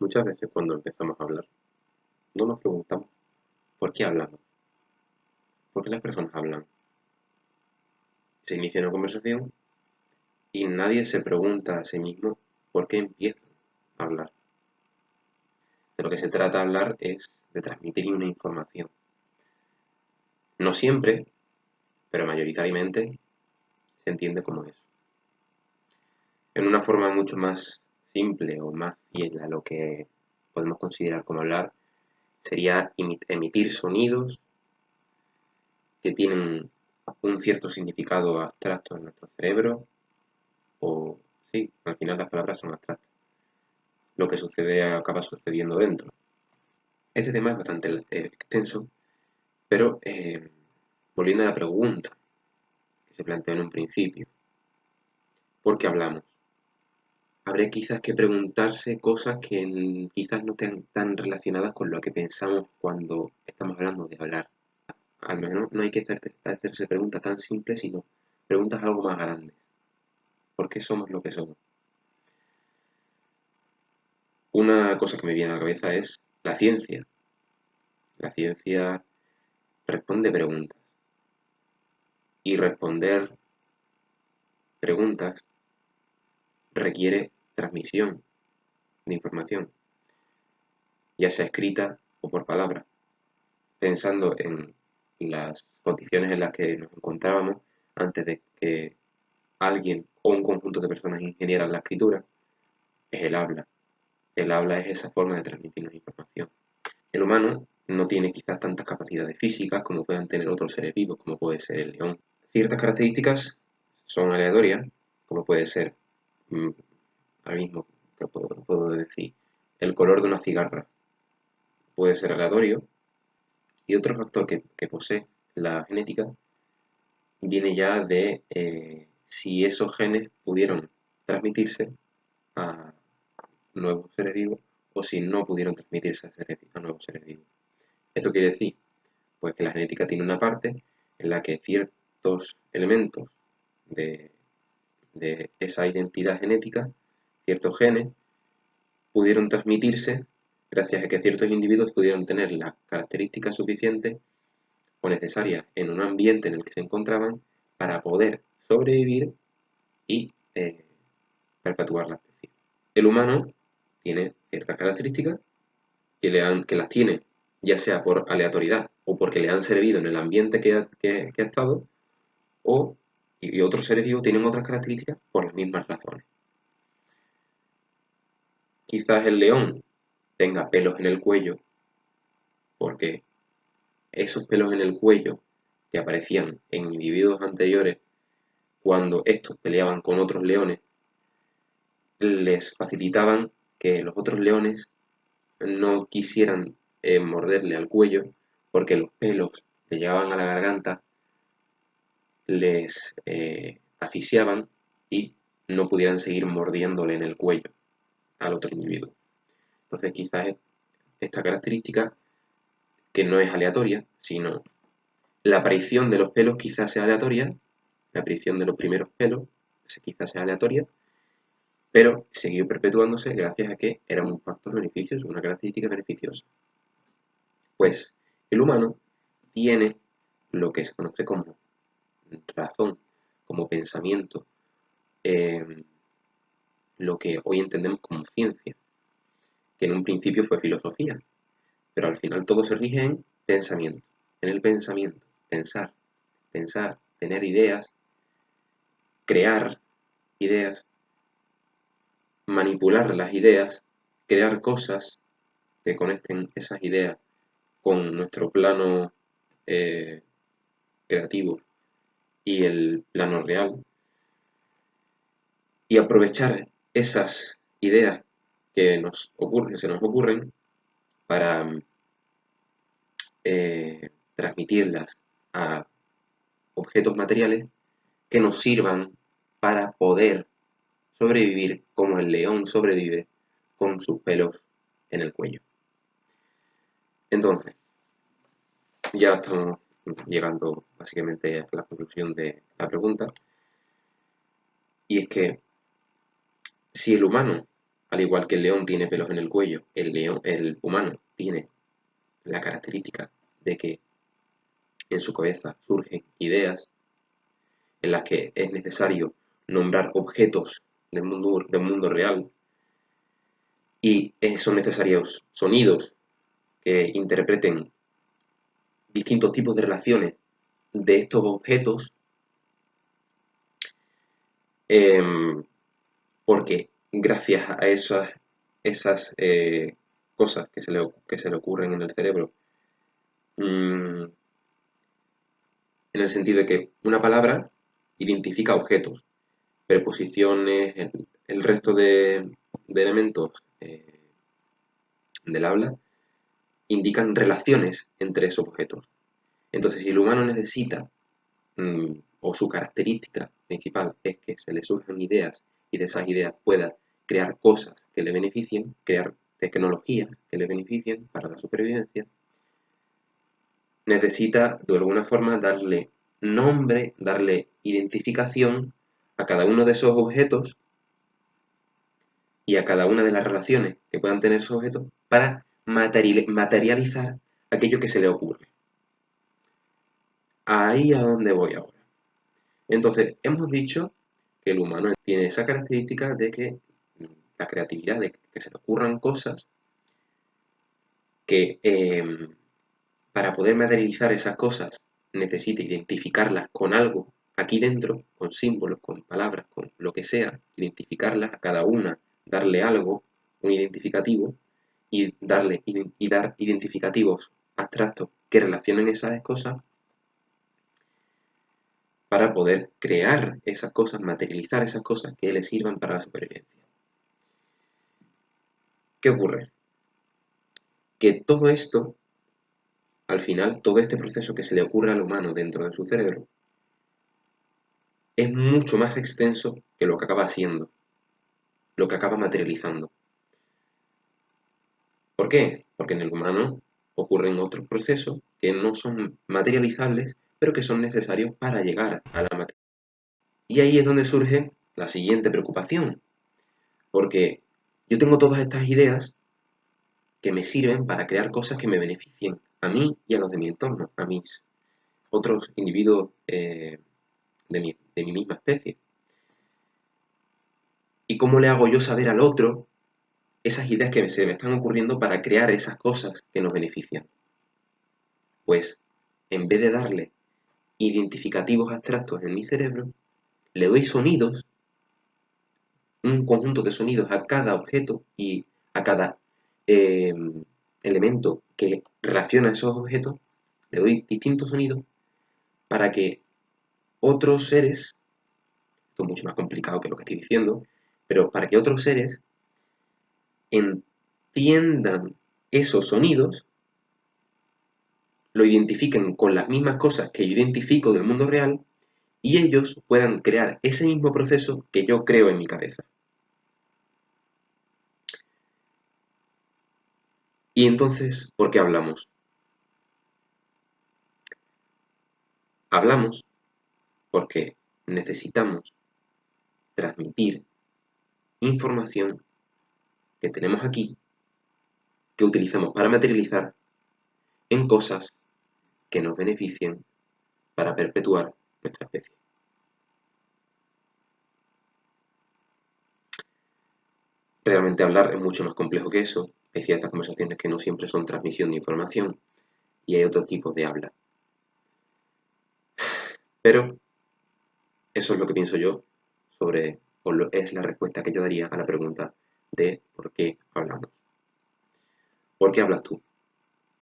Muchas veces cuando empezamos a hablar, no nos preguntamos por qué hablamos, por qué las personas hablan. Se inicia una conversación y nadie se pregunta a sí mismo por qué empiezan a hablar. De lo que se trata de hablar es de transmitir una información. No siempre, pero mayoritariamente se entiende como eso. En una forma mucho más simple o más fiel a lo que podemos considerar como hablar, sería emitir sonidos que tienen un cierto significado abstracto en nuestro cerebro, o sí, al final las palabras son abstractas. Lo que sucede acaba sucediendo dentro. Este tema es bastante extenso, pero volviendo a la pregunta que se planteó en un principio, ¿por qué hablamos? Habría quizás que preguntarse cosas que quizás no estén tan relacionadas con lo que pensamos cuando estamos hablando de hablar. Al menos no hay que hacerse preguntas tan simples, sino preguntas algo más grandes. ¿Por qué somos lo que somos? Una cosa que me viene a la cabeza es la ciencia. La ciencia responde preguntas. Y responder preguntas requiere transmisión de información, ya sea escrita o por palabra. Pensando en las condiciones en las que nos encontrábamos antes de que alguien o un conjunto de personas ingeniaran la escritura, es el habla. El habla es esa forma de transmitirnos información. El humano no tiene quizás tantas capacidades físicas como puedan tener otros seres vivos, como puede ser el león. Ciertas características son aleatorias, como puede ser, mm, ahora mismo que puedo decir, el color de una cigarra puede ser aleatorio, y otro factor que posee la genética viene ya de si esos genes pudieron transmitirse a nuevos seres vivos o si no pudieron transmitirse a nuevos seres vivos. Esto quiere decir, pues que la genética tiene una parte en la que ciertos elementos de, de esa identidad genética, ciertos genes, pudieron transmitirse gracias a que ciertos individuos pudieron tener las características suficientes o necesarias en un ambiente en el que se encontraban para poder sobrevivir y perpetuar la especie. El humano tiene ciertas características que las tiene ya sea por aleatoriedad o porque le han servido en el ambiente que ha estado, o, y otros seres vivos tienen otras características por las mismas razones. Quizás el león tenga pelos en el cuello porque esos pelos en el cuello que aparecían en individuos anteriores cuando estos peleaban con otros leones les facilitaban que los otros leones no quisieran morderle al cuello porque los pelos le llegaban a la garganta, les asfixiaban y no pudieran seguir mordiéndole en el cuello al otro individuo. Entonces quizás esta característica, que no es aleatoria, sino la aparición de los pelos quizás sea aleatoria, la aparición de los primeros pelos quizás sea aleatoria, pero siguió perpetuándose gracias a que era un factor beneficioso, una característica beneficiosa. Pues el humano tiene lo que se conoce como razón, como pensamiento, eh, lo que hoy entendemos como ciencia, que en un principio fue filosofía, pero al final todo se rige en pensamiento, en el pensamiento, pensar, tener ideas, crear ideas, manipular las ideas, crear cosas que conecten esas ideas con nuestro plano eh, creativo y el plano real, y aprovechar esas ideas que se nos ocurren para transmitirlas a objetos materiales que nos sirvan para poder sobrevivir como el león sobrevive con sus pelos en el cuello. Entonces, ya estamos llegando básicamente a la conclusión de la pregunta, y es que si el humano al igual que el león tiene pelos en el cuello, el humano tiene la característica de que en su cabeza surgen ideas en las que es necesario nombrar objetos del mundo real y son necesarios sonidos que interpreten distintos tipos de relaciones de estos objetos, em, porque gracias a esas cosas que se le ocurren en el cerebro, en el sentido de que una palabra identifica objetos, preposiciones, el resto de elementos del habla indican relaciones entre esos objetos. Entonces, si el humano necesita, o su característica principal es que se le surjan ideas y de esas ideas pueda crear cosas que le beneficien, crear tecnologías que le beneficien para la supervivencia, necesita de alguna forma darle nombre, darle identificación a cada uno de esos objetos y a cada una de las relaciones que puedan tener esos objetos para materializar aquello que se le ocurre. Ahí a donde voy ahora. Entonces, hemos dicho que el humano tiene esa característica de que la creatividad, de que se le ocurran cosas que para poder materializar esas cosas necesita identificarlas con algo aquí dentro, con símbolos, con palabras, con lo que sea, identificarlas a cada una, darle algo, un identificativo, y dar identificativos abstractos que relacionen esas cosas para poder crear esas cosas, materializar esas cosas que les sirvan para la supervivencia. ¿Qué ocurre? Que todo esto, al final, todo este proceso que se le ocurre al humano dentro de su cerebro, es mucho más extenso que lo que acaba siendo, lo que acaba materializando. ¿Por qué? Porque en el humano ocurren otros procesos que no son materializables, pero que son necesarios para llegar a la materia. Y ahí es donde surge la siguiente preocupación, porque yo tengo todas estas ideas que me sirven para crear cosas que me beneficien a mí y a los de mi entorno, a mis otros individuos de mi misma especie. ¿Y cómo le hago yo saber al otro esas ideas que se me están ocurriendo para crear esas cosas que nos benefician? Pues en vez de darle identificativos abstractos en mi cerebro, le doy sonidos, un conjunto de sonidos a cada objeto y a cada eh, elemento que relaciona esos objetos, le doy distintos sonidos para que otros seres, esto es mucho más complicado que lo que estoy diciendo, pero para que otros seres entiendan esos sonidos, lo identifiquen con las mismas cosas que yo identifico del mundo real y ellos puedan crear ese mismo proceso que yo creo en mi cabeza. Y entonces, ¿por qué hablamos? Hablamos porque necesitamos transmitir información que tenemos aquí, que utilizamos para materializar en cosas que nos beneficien para perpetuar nuestra especie. Realmente hablar es mucho más complejo que eso. Hay ciertas conversaciones que no siempre son transmisión de información y hay otros tipos de habla. Pero eso es lo que pienso yo sobre, es la respuesta que yo daría a la pregunta de por qué hablamos. ¿Por qué hablas tú?